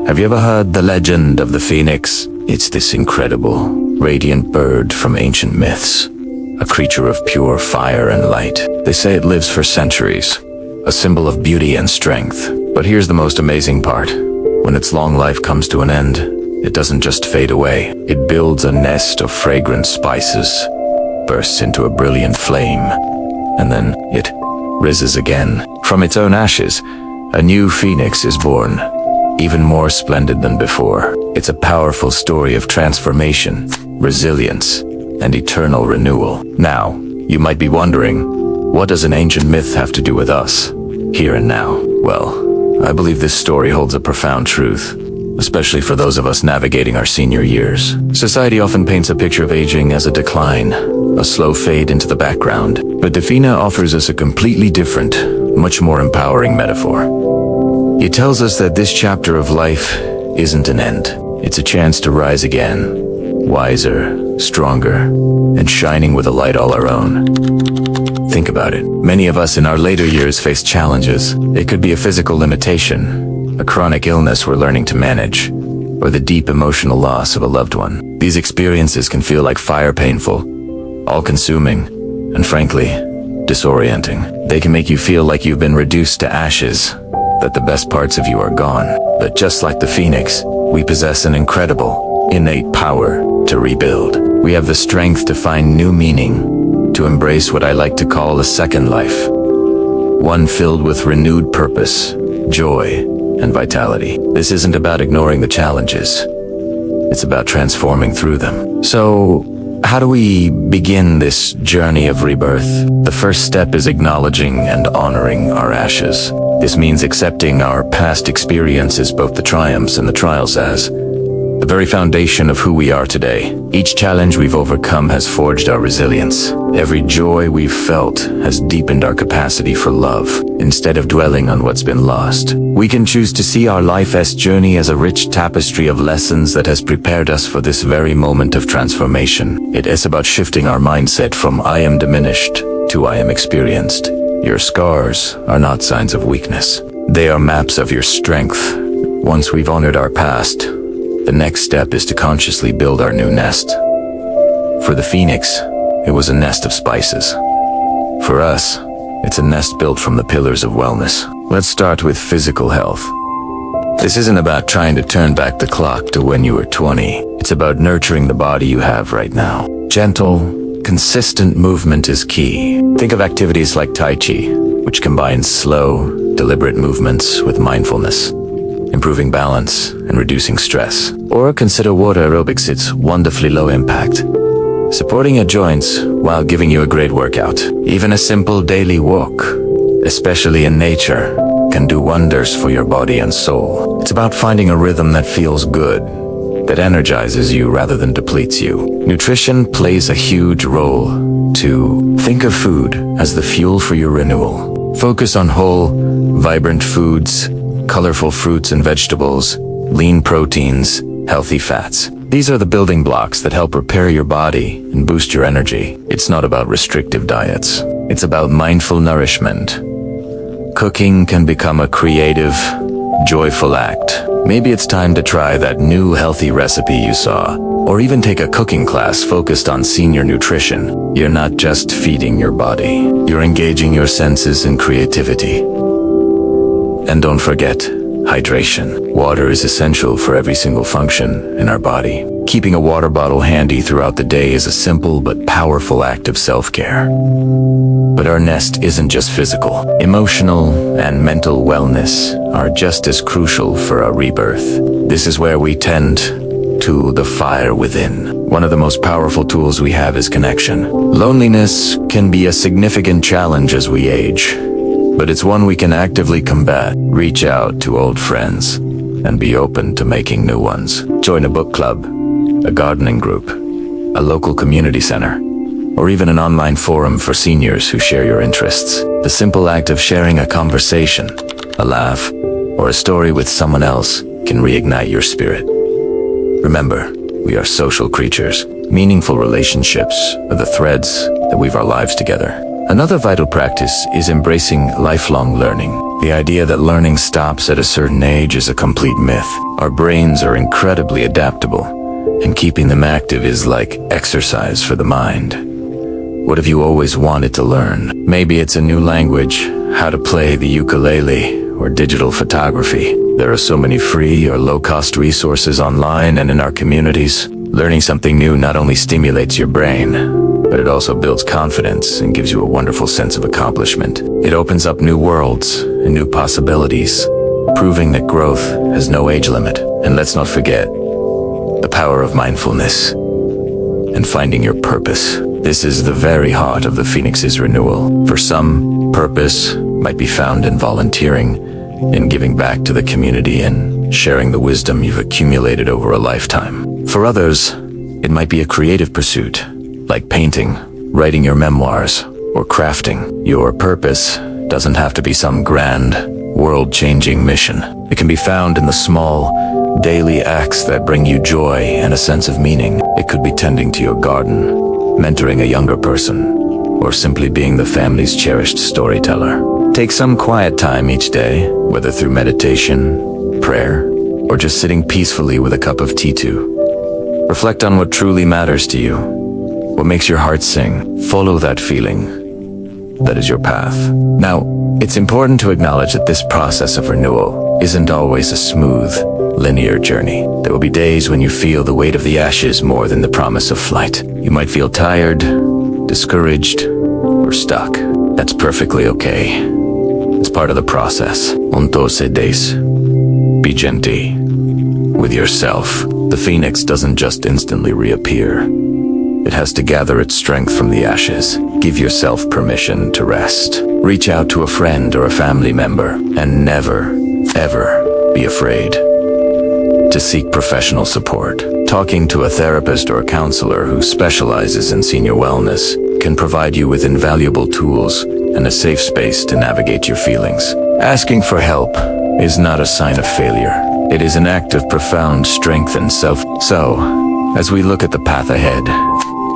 Have you ever heard the legend of the phoenix? It's this incredible, radiant bird from ancient myths, a creature of pure fire and light. They say it lives for centuries, a symbol of beauty and strength. But here's the most amazing part. When its long life comes to an end, it doesn't just fade away. It builds a nest of fragrant spices, bursts into a brilliant flame, and then it rises again. From its own ashes, a new phoenix is born, even more splendid than before. It's a powerful story of transformation, resilience, and eternal renewal. Now, you might be wondering, what does an ancient myth have to do with us, here and now? Well, I believe this story holds a profound truth, especially for those of us navigating our senior years. Society often paints a picture of aging as a decline, a slow fade into the background. But Defina offers us a completely different, much more empowering metaphor. It tells us that this chapter of life isn't an end. It's a chance to rise again, wiser, stronger, and shining with a light all our own. Think about it. Many of us in our later years face challenges. It could be a physical limitation, a chronic illness we're learning to manage, or the deep emotional loss of a loved one. These experiences can feel like fire, painful, all-consuming, and frankly, disorienting. They can make you feel like you've been reduced to ashes, that the best parts of you are gone. But just like the phoenix, we possess an incredible, innate power to rebuild. We have the strength to find new meaning, to embrace what I like to call a second life, one filled with renewed purpose, joy, and vitality. This isn't about ignoring the challenges. It's about transforming through them. So, how do we begin this journey of rebirth? The first step is acknowledging and honoring our ashes. This means accepting our past experiences, both the triumphs and the trials, as the very foundation of who we are today. Each challenge we've overcome has forged our resilience. Every joy we've felt has deepened our capacity for love. Instead of dwelling on what's been lost, we can choose to see our life's journey as a rich tapestry of lessons that has prepared us for this very moment of transformation. It is about shifting our mindset from "I am diminished" to "I am experienced." Your scars are not signs of weakness. They are maps of your strength. Once we've honored our past, the next step is to consciously build our new nest. For the phoenix, it was a nest of spices. For us, it's a nest built from the pillars of wellness. Let's start with physical health. This isn't about trying to turn back the clock to when you were 20. It's about nurturing the body you have right now. Gentle, consistent movement is key. Think of activities like Tai Chi, which combines slow, deliberate movements with mindfulness, improving balance and reducing stress. Or consider water aerobics. It's wonderfully low impact, supporting your joints while giving you a great workout. Even a simple daily walk, especially in nature, can do wonders for your body and soul. It's about finding a rhythm that feels good, that energizes you rather than depletes you. Nutrition plays a huge role too. Think of food as the fuel for your renewal. Focus on whole, vibrant foods, colorful fruits and vegetables, lean proteins, healthy fats. These are the building blocks that help repair your body and boost your energy. It's not about restrictive diets. It's about mindful nourishment. Cooking can become a creative, joyful act. Maybe it's time to try that new healthy recipe you saw, or even take a cooking class focused on senior nutrition. You're not just feeding your body. You're engaging your senses and creativity. And don't forget, hydration. Water is essential for every single function in our body. Keeping a water bottle handy throughout the day is a simple but powerful act of self-care. But our nest isn't just physical. Emotional and mental wellness are just as crucial for our rebirth. This is where we tend to the fire within. One of the most powerful tools we have is connection. Loneliness can be a significant challenge as we age, but it's one we can actively combat. Reach out to old friends and be open to making new ones. Join a book club, a gardening group, a local community center, or even an online forum for seniors who share your interests. The simple act of sharing a conversation, a laugh, or a story with someone else can reignite your spirit. Remember, we are social creatures. Meaningful relationships are the threads that weave our lives together. Another vital practice is embracing lifelong learning. The idea that learning stops at a certain age is a complete myth. Our brains are incredibly adaptable, and keeping them active is like exercise for the mind. What have you always wanted to learn? Maybe it's a new language, how to play the ukulele, or digital photography. There are so many free or low-cost resources online and in our communities. Learning something new not only stimulates your brain, but it also builds confidence and gives you a wonderful sense of accomplishment. It opens up new worlds and new possibilities, proving that growth has no age limit. And let's not forget the power of mindfulness and finding your purpose. This is the very heart of the Phoenix's renewal. For some, purpose might be found in volunteering, in giving back to the community and sharing the wisdom you've accumulated over a lifetime. For others, it might be a creative pursuit, like painting, writing your memoirs, or crafting. Your purpose doesn't have to be some grand, world-changing mission. It can be found in the small, daily acts that bring you joy and a sense of meaning. It could be tending to your garden, mentoring a younger person, or simply being the family's cherished storyteller. Take some quiet time each day, whether through meditation, prayer, or just sitting peacefully with a cup of tea too. Reflect on what truly matters to you, what makes your heart sing. Follow that feeling. That is your path. Now, it's important to acknowledge that this process of renewal isn't always a smooth, linear journey. There will be days when you feel the weight of the ashes more than the promise of flight. You might feel tired, discouraged, or stuck. That's perfectly okay. It's part of the process. Entonces, be gentle with yourself. The phoenix doesn't just instantly reappear. It has to gather its strength from the ashes. Give yourself permission to rest. Reach out to a friend or a family member, and never, ever be afraid to seek professional support. Talking to a therapist or a counselor who specializes in senior wellness can provide you with invaluable tools and a safe space to navigate your feelings. Asking for help is not a sign of failure. It is an act of profound strength and self. So, as we look at the path ahead,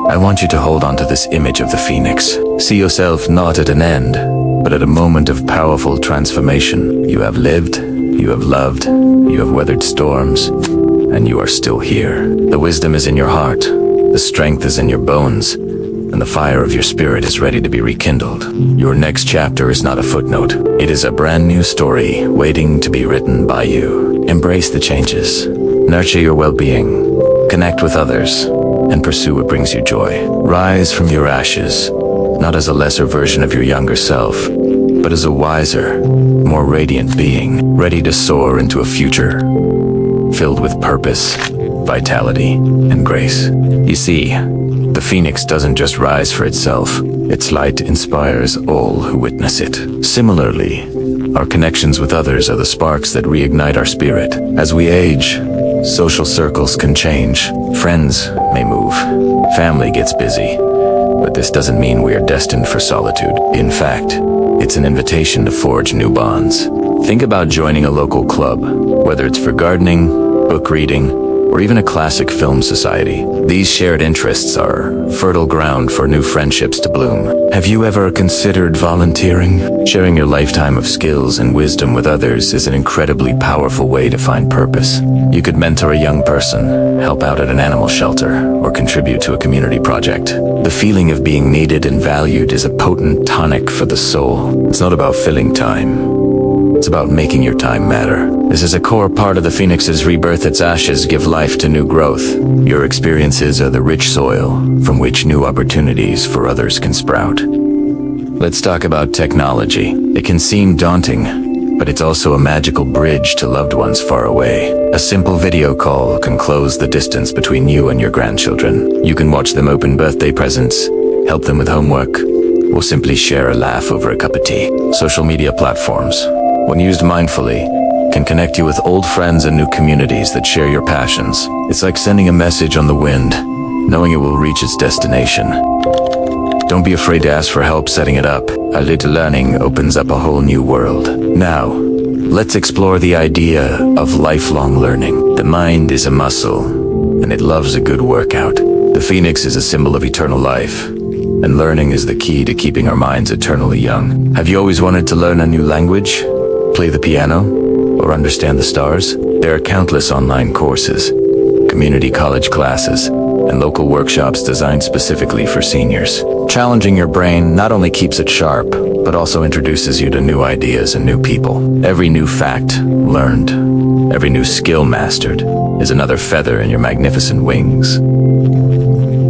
I want you to hold on to this image of the phoenix. See yourself not at an end, but at a moment of powerful transformation. You have lived, you have loved, you have weathered storms, and you are still here. The wisdom is in your heart, the strength is in your bones, and the fire of your spirit is ready to be rekindled. Your next chapter is not a footnote. It is a brand new story waiting to be written by you. Embrace the changes, nurture your well-being, connect with others, and pursue what brings you joy. Rise from your ashes, not as a lesser version of your younger self, but as a wiser, more radiant being, ready to soar into a future filled with purpose, vitality, and grace. You see, the phoenix doesn't just rise for itself. Its light inspires all who witness it. Similarly, our connections with others are the sparks that reignite our spirit. As we age, social circles can change. Friends may move. Family gets busy. But this doesn't mean we are destined for solitude. In fact, it's an invitation to forge new bonds. Think about joining a local club, whether it's for gardening, book reading, or even a classic film society. These shared interests are fertile ground for new friendships to bloom. Have you ever considered volunteering? Sharing your lifetime of skills and wisdom with others is an incredibly powerful way to find purpose. You could mentor a young person, help out at an animal shelter, or contribute to a community project. The feeling of being needed and valued is a potent tonic for the soul. It's not about filling time. It's about making your time matter. This is a core part of the phoenix's rebirth. Its ashes give life to new growth. Your experiences are the rich soil from which new opportunities for others can sprout. Let's talk about technology. It can seem daunting, but it's also a magical bridge to loved ones far away. A simple video call can close the distance between you and your grandchildren. You can watch them open birthday presents, help them with homework, or simply share a laugh over a cup of tea. Social media platforms, when used mindfully, can connect you with old friends and new communities that share your passions. It's like sending a message on the wind, knowing it will reach its destination. Don't be afraid to ask for help setting it up. A little learning opens up a whole new world. Now, let's explore the idea of lifelong learning. The mind is a muscle, and it loves a good workout. The phoenix is a symbol of eternal life, and learning is the key to keeping our minds eternally young. Have you always wanted to learn a new language? play the piano or understand the stars? There are countless online courses, community college classes, and local workshops designed specifically for seniors. Challenging your brain not only keeps it sharp, but also introduces you to new ideas and new people. Every new fact learned, every new skill mastered, is another feather in your magnificent wings.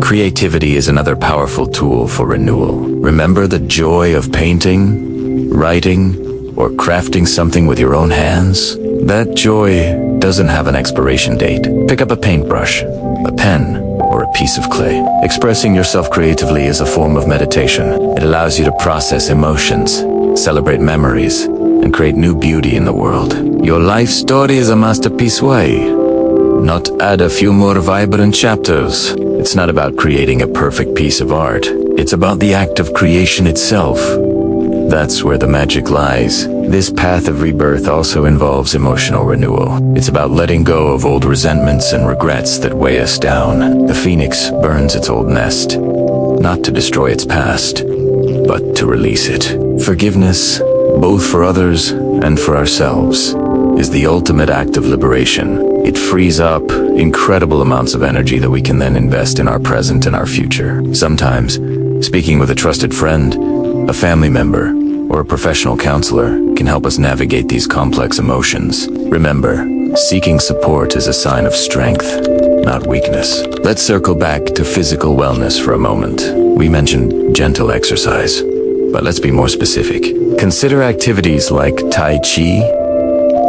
Creativity is another powerful tool for renewal. Remember the joy of painting, writing, or crafting something with your own hands? That joy doesn't have an expiration date. Pick up a paintbrush, a pen, or a piece of clay. Expressing yourself creatively is a form of meditation. It allows you to process emotions, celebrate memories, and create new beauty in the world. Your life story is a masterpiece. Why not add a few more vibrant chapters? It's not about creating a perfect piece of art. It's about the act of creation itself. That's where the magic lies. This path of rebirth also involves emotional renewal. It's about letting go of old resentments and regrets that weigh us down. The phoenix burns its old nest, not to destroy its past, but to release it. Forgiveness, both for others and for ourselves, is the ultimate act of liberation. It frees up incredible amounts of energy that we can then invest in our present and our future. Sometimes, speaking with a trusted friend, a family member, or a professional counselor can help us navigate these complex emotions. Remember, seeking support is a sign of strength, not weakness. Let's circle back to physical wellness for a moment. We mentioned gentle exercise, but let's be more specific. Consider activities like Tai Chi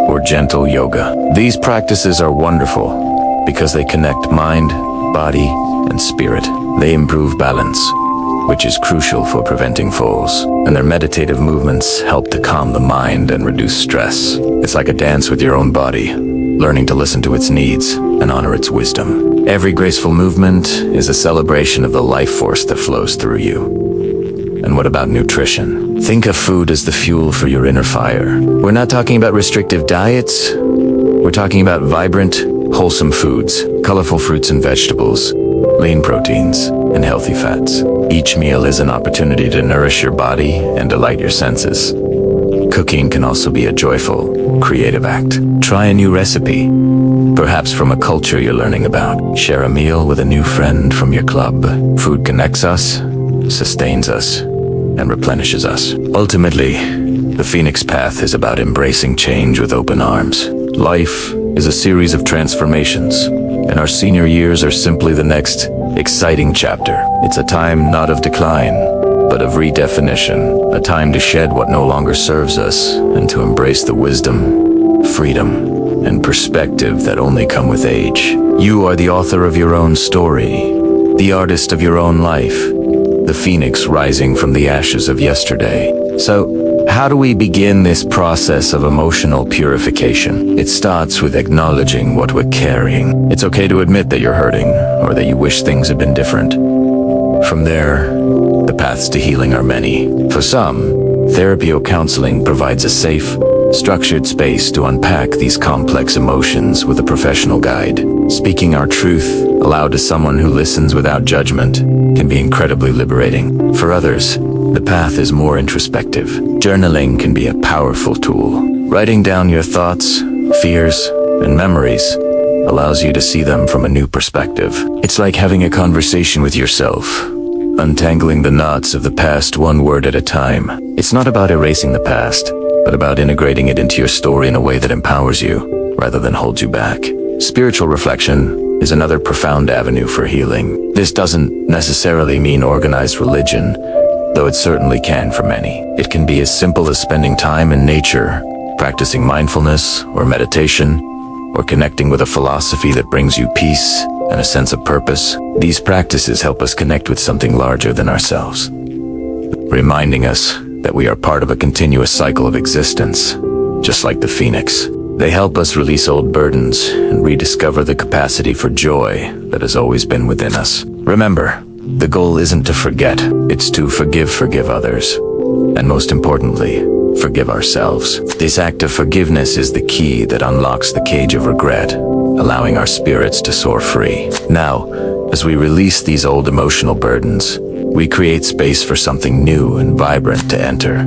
or gentle yoga. These practices are wonderful because they connect mind, body, and spirit. They improve balance, which is crucial for preventing falls, and their meditative movements help to calm the mind and reduce stress. It's like a dance with your own body, learning to listen to its needs and honor its wisdom. Every graceful movement is a celebration of the life force that flows through you. And what about nutrition? Think of food as the fuel for your inner fire. We're not talking about restrictive diets. We're talking about vibrant, wholesome foods, colorful fruits and vegetables, lean proteins, and healthy fats. Each meal is an opportunity to nourish your body and delight your senses. Cooking can also be a joyful, creative act. Try a new recipe, perhaps from a culture you're learning about. Share a meal with a new friend from your club. Food connects us, sustains us, and replenishes us. Ultimately, the Phoenix Path is about embracing change with open arms. Life is a series of transformations, and our senior years are simply the next exciting chapter. It's a time not of decline, but of redefinition, a time to shed what no longer serves us and to embrace the wisdom, freedom, and perspective that only come with age. You are the author of your own story, the artist of your own life, the phoenix rising from the ashes of yesterday. So, how do we begin this process of emotional purification? It starts with acknowledging what we're carrying. It's okay to admit that you're hurting or that you wish things had been different. From there, the paths to healing are many. For some, therapy or counseling provides a safe, structured space to unpack these complex emotions with a professional guide. Speaking our truth aloud to someone who listens without judgment can be incredibly liberating. For others, the path is more introspective. Journaling can be a powerful tool. Writing down your thoughts, fears, and memories allows you to see them from a new perspective. It's like having a conversation with yourself, untangling the knots of the past one word at a time. It's not about erasing the past, but about integrating it into your story in a way that empowers you, rather than holds you back. Spiritual reflection is another profound avenue for healing. This doesn't necessarily mean organized religion, though it certainly can for many. It can be as simple as spending time in nature, practicing mindfulness or meditation, or connecting with a philosophy that brings you peace and a sense of purpose. These practices help us connect with something larger than ourselves, reminding us that we are part of a continuous cycle of existence, just like the phoenix. They help us release old burdens and rediscover the capacity for joy that has always been within us. Remember, the goal isn't to forget, it's to forgive others, and most importantly, forgive ourselves. This act of forgiveness is the key that unlocks the cage of regret, allowing our spirits to soar free. Now, as we release these old emotional burdens, we create space for something new and vibrant to enter.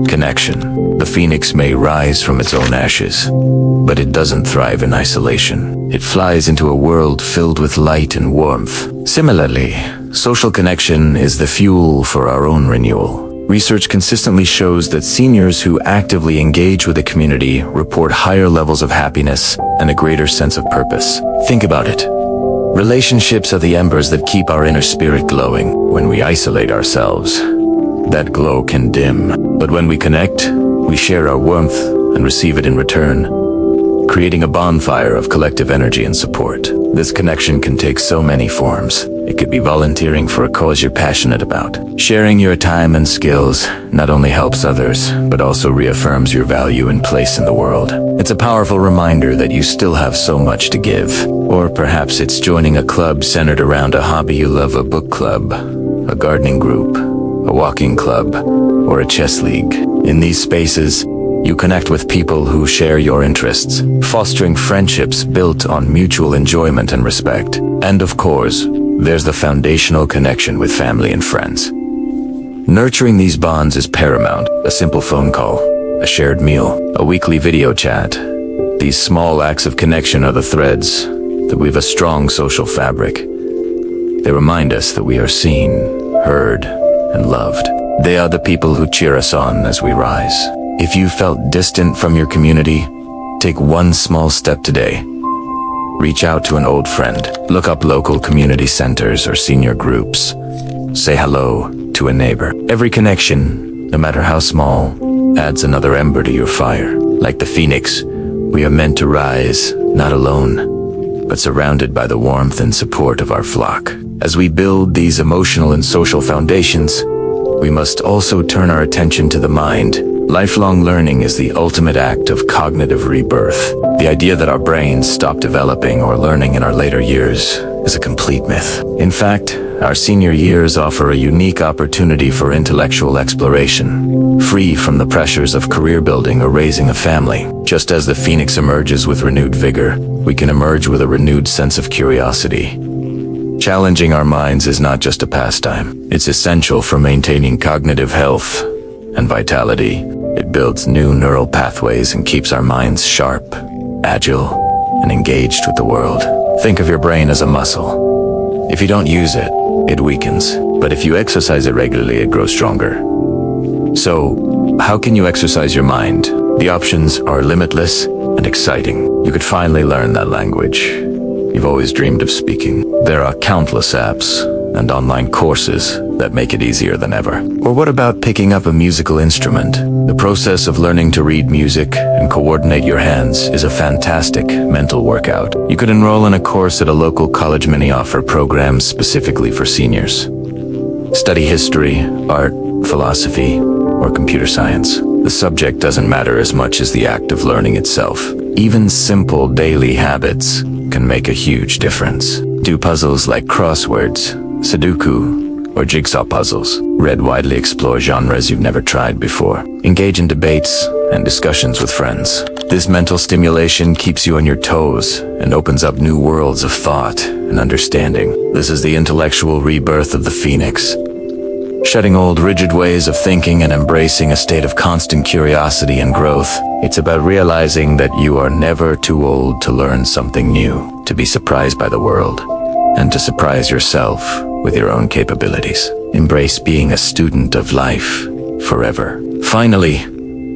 Connection. The phoenix may rise from its own ashes, but it doesn't thrive in isolation. It flies into a world filled with light and warmth. Similarly, social connection is the fuel for our own renewal. Research consistently shows that seniors who actively engage with the community report higher levels of happiness and a greater sense of purpose. Think about it. Relationships are the embers that keep our inner spirit glowing. When we isolate ourselves, that glow can dim. But when we connect, we share our warmth and receive it in return, creating a bonfire of collective energy and support. This connection can take so many forms. It could be volunteering for a cause you're passionate about. Sharing your time and skills not only helps others, but also reaffirms your value and place in the world. It's a powerful reminder that you still have so much to give. Or perhaps it's joining a club centered around a hobby you love, a book club, a gardening group, a walking club, or a chess league. In these spaces, you connect with people who share your interests, fostering friendships built on mutual enjoyment and respect. And of course, there's the foundational connection with family and friends. Nurturing these bonds is paramount. A simple phone call, a shared meal, a weekly video chat. These small acts of connection are the threads that weave a strong social fabric. They remind us that we are seen, heard, and loved. They are the people who cheer us on as we rise. If you felt distant from your community, take one small step today. Reach out to an old friend. Look up local community centers or senior groups. Say hello to a neighbor. Every connection, no matter how small, adds another ember to your fire. Like the phoenix, we are meant to rise, not alone, but surrounded by the warmth and support of our flock. As we build these emotional and social foundations, we must also turn our attention to the mind. Lifelong learning is the ultimate act of cognitive rebirth. The idea that our brains stop developing or learning in our later years is a complete myth. In fact, our senior years offer a unique opportunity for intellectual exploration, free from the pressures of career building or raising a family. Just as the phoenix emerges with renewed vigor, we can emerge with a renewed sense of curiosity. Challenging our minds is not just a pastime. It's essential for maintaining cognitive health and vitality. It builds new neural pathways and keeps our minds sharp, agile, and engaged with the world. Think of your brain as a muscle. If you don't use it, it weakens. But if you exercise it regularly, it grows stronger. So, how can you exercise your mind? The options are limitless and exciting. You could finally learn that language you've always dreamed of speaking. There are countless apps and online courses that make it easier than ever. Or what about picking up a musical instrument? The process of learning to read music and coordinate your hands is a fantastic mental workout. You could enroll in a course at a local college. Many offer programs specifically for seniors. Study history, art, philosophy, or computer science. The subject doesn't matter as much as the act of learning itself. Even simple daily habits can make a huge difference. Do puzzles like crosswords, Sudoku, or jigsaw puzzles. Read widely, explore genres you've never tried before. Engage in debates and discussions with friends. This mental stimulation keeps you on your toes and opens up new worlds of thought and understanding. This is the intellectual rebirth of the phoenix. Shedding old rigid ways of thinking and embracing a state of constant curiosity and growth. It's about realizing that you are never too old to learn something new, to be surprised by the world, and to surprise yourself with your own capabilities. Embrace being a student of life forever. Finally,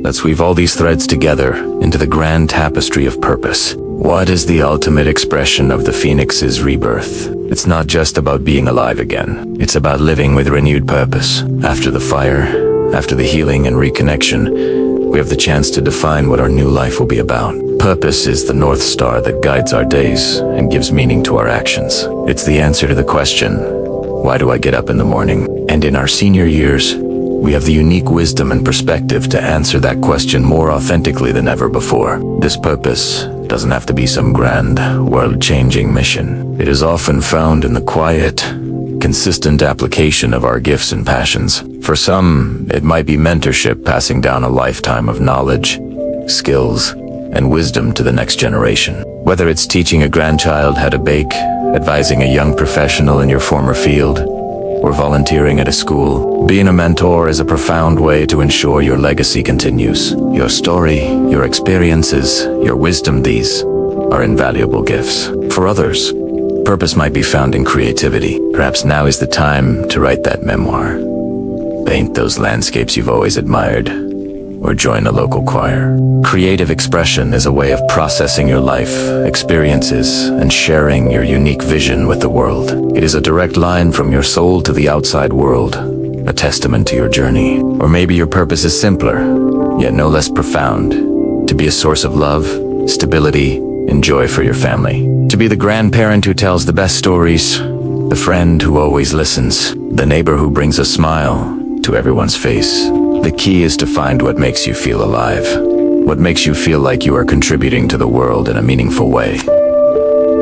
let's weave all these threads together into the grand tapestry of purpose. What is the ultimate expression of the phoenix's rebirth? It's not just about being alive again. It's about living with renewed purpose. After the fire, after the healing and reconnection, we have the chance to define what our new life will be about. Purpose is the North Star that guides our days and gives meaning to our actions. It's the answer to the question, why do I get up in the morning? And in our senior years, we have the unique wisdom and perspective to answer that question more authentically than ever before. This purpose doesn't have to be some grand, world-changing mission. It is often found in the quiet, consistent application of our gifts and passions. For some, it might be mentorship, passing down a lifetime of knowledge, skills, and wisdom to the next generation. Whether it's teaching a grandchild how to bake, advising a young professional in your former field, or volunteering at a school. Being a mentor is a profound way to ensure your legacy continues. Your story, your experiences, your wisdom, these are invaluable gifts. For others, purpose might be found in creativity. Perhaps now is the time to write that memoir. Paint those landscapes you've always admired, or join a local choir. Creative expression is a way of processing your life, experiences, and sharing your unique vision with the world. It is a direct line from your soul to the outside world, a testament to your journey. Or maybe your purpose is simpler, yet no less profound: to be a source of love, stability, and joy for your family. To be the grandparent who tells the best stories, the friend who always listens, the neighbor who brings a smile to everyone's face. The key is to find what makes you feel alive, what makes you feel like you are contributing to the world in a meaningful way.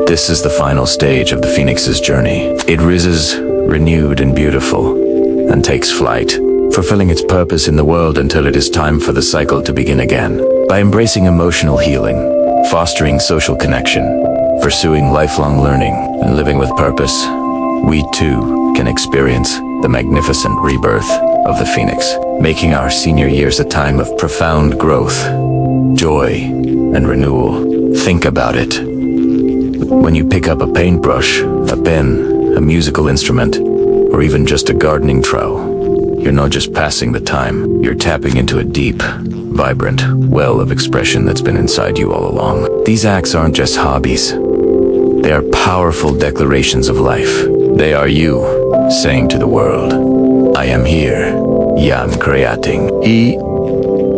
This is the final stage of the Phoenix's journey. It rises, renewed and beautiful, and takes flight, fulfilling its purpose in the world until it is time for the cycle to begin again. By embracing emotional healing, fostering social connection, pursuing lifelong learning, and living with purpose, we too can experience the magnificent rebirth of the Phoenix, making our senior years a time of profound growth, joy, and renewal. Think about it. When you pick up a paintbrush, a pen, a musical instrument, or even just a gardening trowel, you're not just passing the time, you're tapping into a deep, vibrant well of expression that's been inside you all along. These acts aren't just hobbies. They are powerful declarations of life. They are you saying to the world, I am here, I'm creating,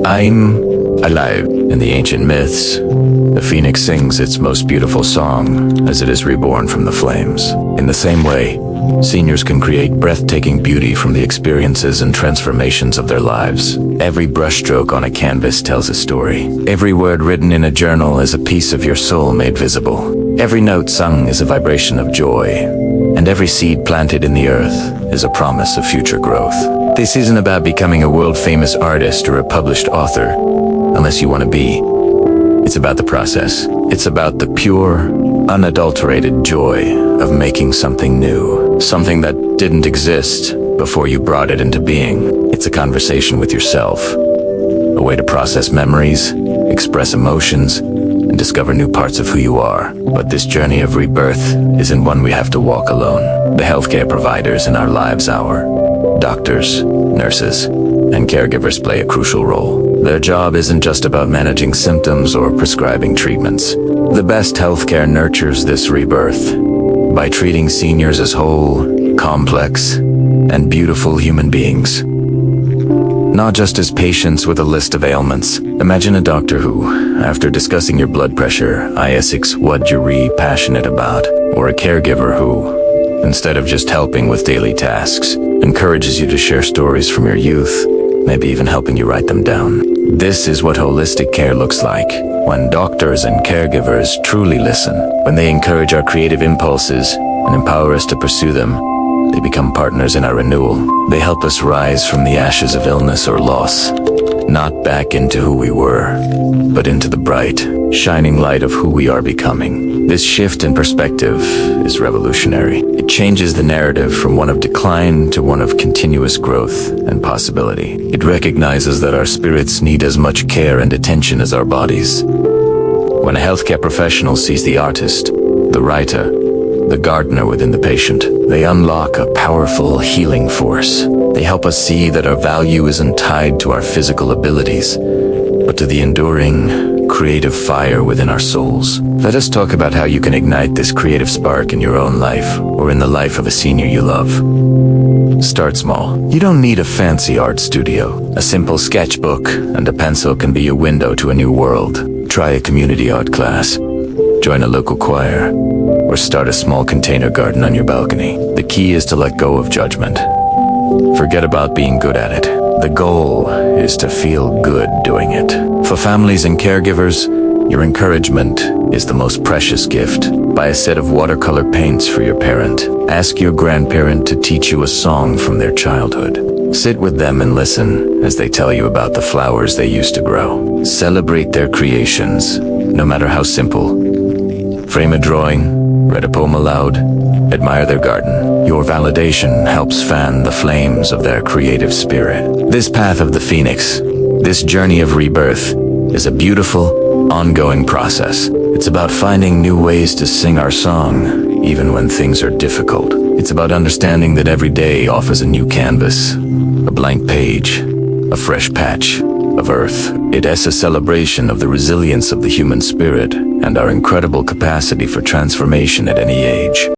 I'm alive. In the ancient myths, the phoenix sings its most beautiful song as it is reborn from the flames. In the same way, seniors can create breathtaking beauty from the experiences and transformations of their lives. Every brushstroke on a canvas tells a story. Every word written in a journal is a piece of your soul made visible. Every note sung is a vibration of joy, and every seed planted in the earth is a promise of future growth. This isn't about becoming a world-famous artist or a published author, unless you want to be. It's about the process. It's about the pure, unadulterated joy of making something new, something that didn't exist before you brought it into being. It's a conversation with yourself, a way to process memories, express emotions, and discover new parts of who you are. But this journey of rebirth isn't one we have to walk alone. The healthcare providers in our lives, our doctors, nurses, and caregivers play a crucial role. Their job isn't just about managing symptoms or prescribing treatments. The best healthcare nurtures this rebirth by treating seniors as whole, complex, and beautiful human beings. Not just as patients with a list of ailments. Imagine a doctor who, after discussing your blood pressure, asks what you're passionate about, or a caregiver who, instead of just helping with daily tasks, encourages you to share stories from your youth, maybe even helping you write them down. This is what holistic care looks like, when doctors and caregivers truly listen, when they encourage our creative impulses and empower us to pursue them. They become partners in our renewal. They help us rise from the ashes of illness or loss, not back into who we were, but into the bright, shining light of who we are becoming. This shift in perspective is revolutionary. It changes the narrative from one of decline to one of continuous growth and possibility. It recognizes that our spirits need as much care and attention as our bodies. When a healthcare professional sees the artist, the writer, the gardener within the patient, they unlock a powerful healing force. They help us see that our value isn't tied to our physical abilities, but to the enduring, creative fire within our souls. Let us talk about how you can ignite this creative spark in your own life, or in the life of a senior you love. Start small. You don't need a fancy art studio. A simple sketchbook and a pencil can be your window to a new world. Try a community art class, join a local choir, or start a small container garden on your balcony. The key is to let go of judgment. Forget about being good at it. The goal is to feel good doing it. For families and caregivers, your encouragement is the most precious gift. Buy a set of watercolor paints for your parent. Ask your grandparent to teach you a song from their childhood. Sit with them and listen as they tell you about the flowers they used to grow. Celebrate their creations, no matter how simple. Frame a drawing, read a poem aloud, admire their garden. Your validation helps fan the flames of their creative spirit. This path of the phoenix, this journey of rebirth, is a beautiful, ongoing process. It's about finding new ways to sing our song, even when things are difficult. It's about understanding that every day offers a new canvas, a blank page, a fresh patch of earth. It is a celebration of the resilience of the human spirit and our incredible capacity for transformation at any age.